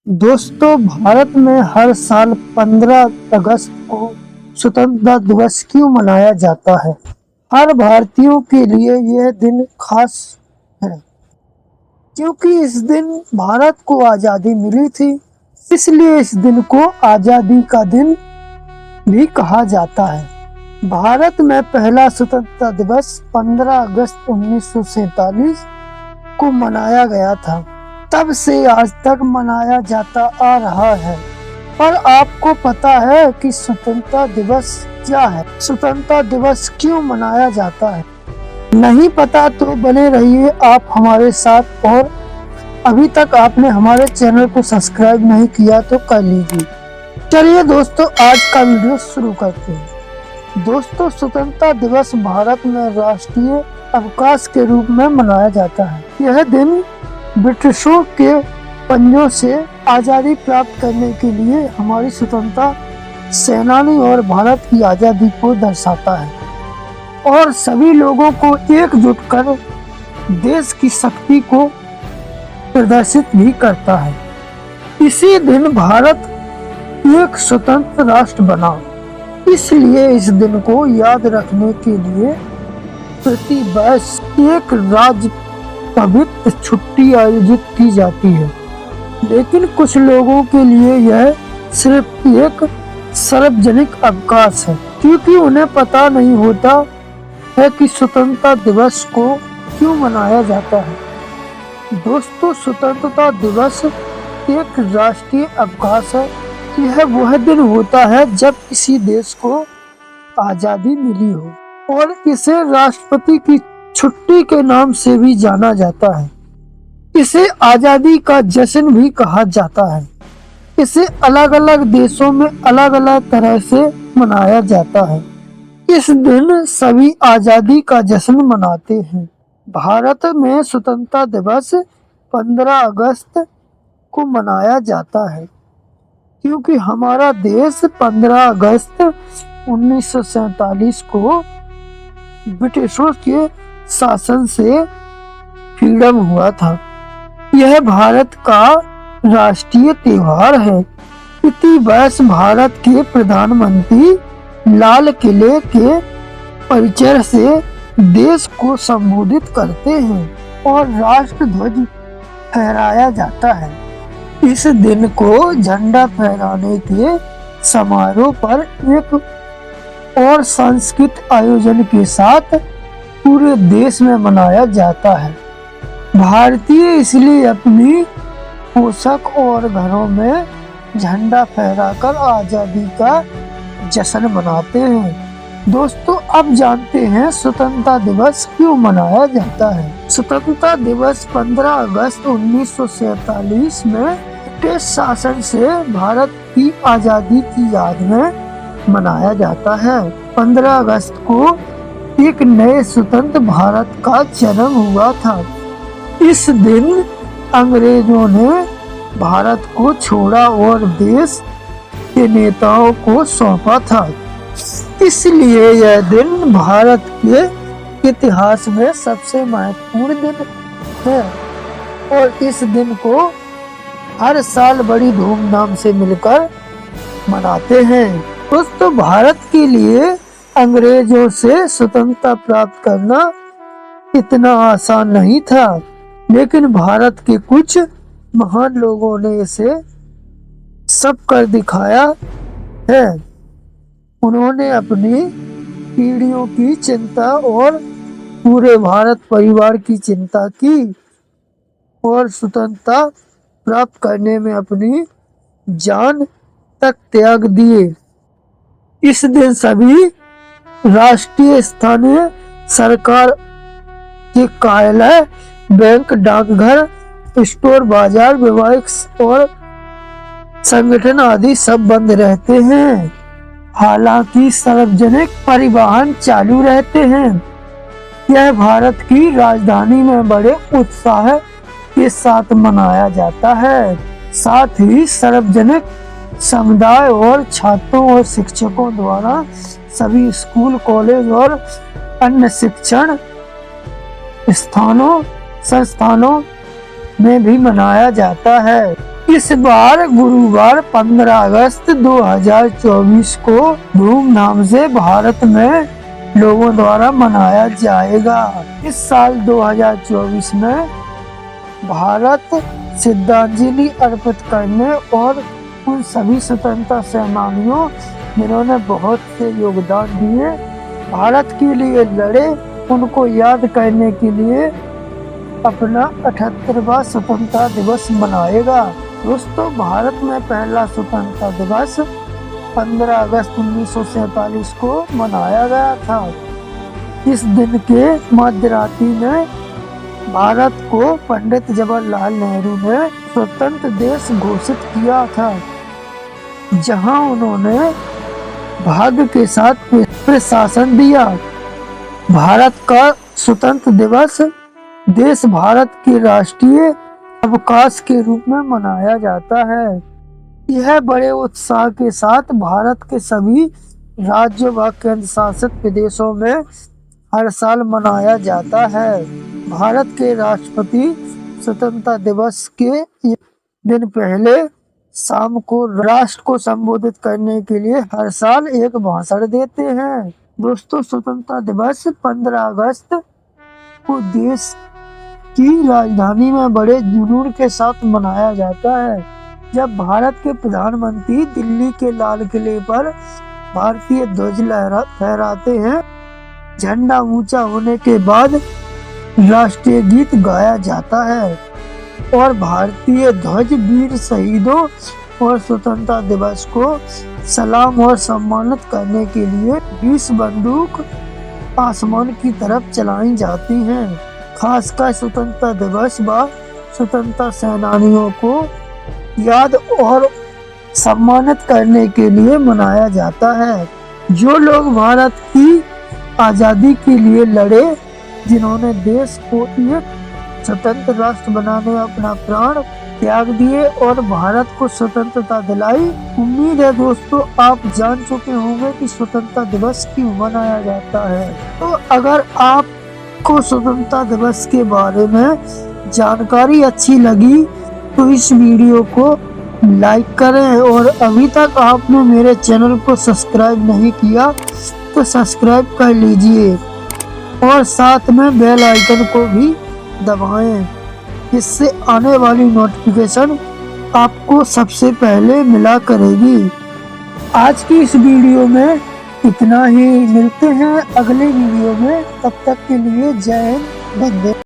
दोस्तों, भारत में हर साल 15 अगस्त को स्वतंत्रता दिवस क्यों मनाया जाता है? हर भारतीयों के लिए यह दिन खास है क्योंकि इस दिन भारत को आज़ादी मिली थी। इसलिए इस दिन को आज़ादी का दिन भी कहा जाता है। भारत में पहला स्वतंत्रता दिवस 15 अगस्त 1947 को मनाया गया था। तब से आज तक मनाया जाता आ रहा है। पर आपको पता है कि स्वतंत्रता दिवस क्या है? स्वतंत्रता दिवस क्यों मनाया जाता है? नहीं पता तो बने रहिए आप हमारे साथ। और अभी तक आपने हमारे चैनल को सब्सक्राइब नहीं किया तो कर लीजिए। चलिए दोस्तों, आज का वीडियो शुरू करते हैं। दोस्तों, स्वतंत्रता दिवस भारत में राष्ट्रीय अवकाश के रूप में मनाया जाता है। यह दिन ब्रिटिशों के पंजों से आज़ादी प्राप्त करने के लिए हमारी स्वतंत्रता सेनानी और भारत की आज़ादी को दर्शाता है और सभी लोगों को एकजुट कर देश की शक्ति को प्रदर्शित भी करता है। इसी दिन भारत एक स्वतंत्र राष्ट्र बना। इसलिए इस दिन को याद रखने के लिए प्रति वर्ष एक राज्य पवित्र छुट्टी आयोजित की जाती है। लेकिन कुछ लोगों के लिए यह सिर्फ एक सार्वजनिक अवकाश है, क्योंकि उन्हें पता नहीं होता है कि स्वतंत्रता दिवस को क्यों मनाया जाता है। दोस्तों, स्वतंत्रता दिवस एक राष्ट्रीय अवकाश है। यह वह दिन होता है जब किसी देश को आज़ादी मिली हो और इसे राष्ट्रपति की छुट्टी के नाम से भी जाना जाता है। इसे आज़ादी का जश्न भी कहा जाता है। इसे अलग अलग देशों में अलग अलग तरह से मनाया जाता है। इस दिन सभी आज़ादी का जश्न मनाते हैं। भारत में स्वतंत्रता दिवस 15 अगस्त को मनाया जाता है क्योंकि हमारा देश 15 अगस्त 1947 को ब्रिटिशों के शासन से फ्रीडम हुआ था। यह भारत का राष्ट्रीय त्योहार है। प्रति वर्ष भारत के प्रधानमंत्री लाल किले के परिसर से देश को संबोधित करते हैं और राष्ट्र ध्वज फहराया जाता है। इस दिन को झंडा फहराने के समारोह पर एक और सांस्कृतिक आयोजन के साथ पूरे देश में मनाया जाता है। भारतीय इसलिए अपनी पोशाक और घरों में झंडा फहराकर आज़ादी का जश्न मनाते हैं। दोस्तों, अब जानते हैं स्वतंत्रता दिवस क्यों मनाया जाता है। स्वतंत्रता दिवस 15 अगस्त 1947 में ब्रिटिश शासन से भारत की आज़ादी की याद में मनाया जाता है। 15 अगस्त को एक नए स्वतंत्र भारत का जन्म हुआ था। इस दिन अंग्रेजों ने भारत को छोड़ा और देश के नेताओं को सौंपा था। इसलिए यह दिन भारत के इतिहास में सबसे महत्वपूर्ण दिन है और इस दिन को हर साल बड़ी धूमधाम से मिलकर मनाते हैं। दोस्तों, भारत के लिए अंग्रेजों से स्वतंत्रता प्राप्त करना इतना आसान नहीं था, लेकिन भारत के कुछ महान लोगों ने इसे सब कर दिखाया है। उन्होंने अपनी पीढ़ियों की चिंता और पूरे भारत परिवार की चिंता की और स्वतंत्रता प्राप्त करने में अपनी जान तक त्याग दिए। इस दिन सभी राष्ट्रीय, स्थानीय सरकार के कार्यालय, बैंक, डाकघर, स्टोर, बाजार, वैवाहिक और संगठन आदि सब बंद रहते हैं। हालांकि सार्वजनिक परिवहन चालू रहते हैं। यह भारत की राजधानी में बड़े उत्साह के साथ मनाया जाता है। साथ ही सार्वजनिक समुदाय और छात्रों और शिक्षकों द्वारा सभी स्कूल, कॉलेज और अन्य शिक्षण संस्थानों में भी मनाया जाता है। इस बार गुरुवार 15 अगस्त 2024 को धूमधाम से भारत में लोगों द्वारा मनाया जाएगा। इस साल 2024 में भारत श्रद्धांजलि अर्पित करने और उन सभी स्वतंत्रता सेनानियों जिन्होंने बहुत से योगदान दिए, भारत के लिए लड़े, उनको याद करने के लिए अपना 78वां स्वतंत्रता दिवस मनाएगा। दोस्तों, भारत में पहला स्वतंत्रता दिवस 15 अगस्त 1947 को मनाया गया था। इस दिन के मध्यरात्रि में भारत को पंडित जवाहरलाल नेहरू ने स्वतंत्र देश घोषित किया था, जहां उन्होंने भाग्य के साथ प्रशासन दिया। भारत का स्वतंत्र दिवस देश भारत के राष्ट्रीय अवकाश के रूप में मनाया जाता है। यह बड़े उत्साह के साथ भारत के सभी राज्यों व केंद्र शासित प्रदेशों में हर साल मनाया जाता है। भारत के राष्ट्रपति स्वतंत्रता दिवस के एक दिन पहले शाम को राष्ट्र को संबोधित करने के लिए हर साल एक भाषण देते हैं। दोस्तों, स्वतंत्रता दिवस 15 अगस्त को देश की राजधानी में बड़े जुनून के साथ मनाया जाता है, जब भारत के प्रधानमंत्री दिल्ली के लाल किले पर भारतीय ध्वज फहराते हैं। झंडा ऊंचा होने के बाद राष्ट्रीय गीत गाया जाता है और भारतीय ध्वज वीर शहीदों और स्वतंत्रता दिवस को सलाम और सम्मानित करने के लिए 20 बंदूक आसमान की तरफ चलाई जाती हैं। खासकर स्वतंत्रता दिवस व स्वतंत्रता सेनानियों को याद और सम्मानित करने के लिए मनाया जाता है, जो लोग भारत की आजादी के लिए लड़े, जिन्होंने देश को एक स्वतंत्र राष्ट्र बनाने में अपना प्राण त्याग दिए और भारत को स्वतंत्रता दिलाई। उम्मीद है दोस्तों, आप जान चुके होंगे कि स्वतंत्रता दिवस क्यों मनाया जाता है। तो अगर आपको स्वतंत्रता दिवस के बारे में जानकारी अच्छी लगी तो इस वीडियो को लाइक करें, और अभी तक आपने मेरे चैनल को सब्सक्राइब नहीं किया तो सब्सक्राइब कर लीजिए और साथ में बेल आइकन को भी दबाएं, इससे आने वाली नोटिफिकेशन आपको सबसे पहले मिला करेगी। आज की इस वीडियो में इतना ही, मिलते हैं अगले वीडियो में, तब तक के लिए जय हिंद, वंदे।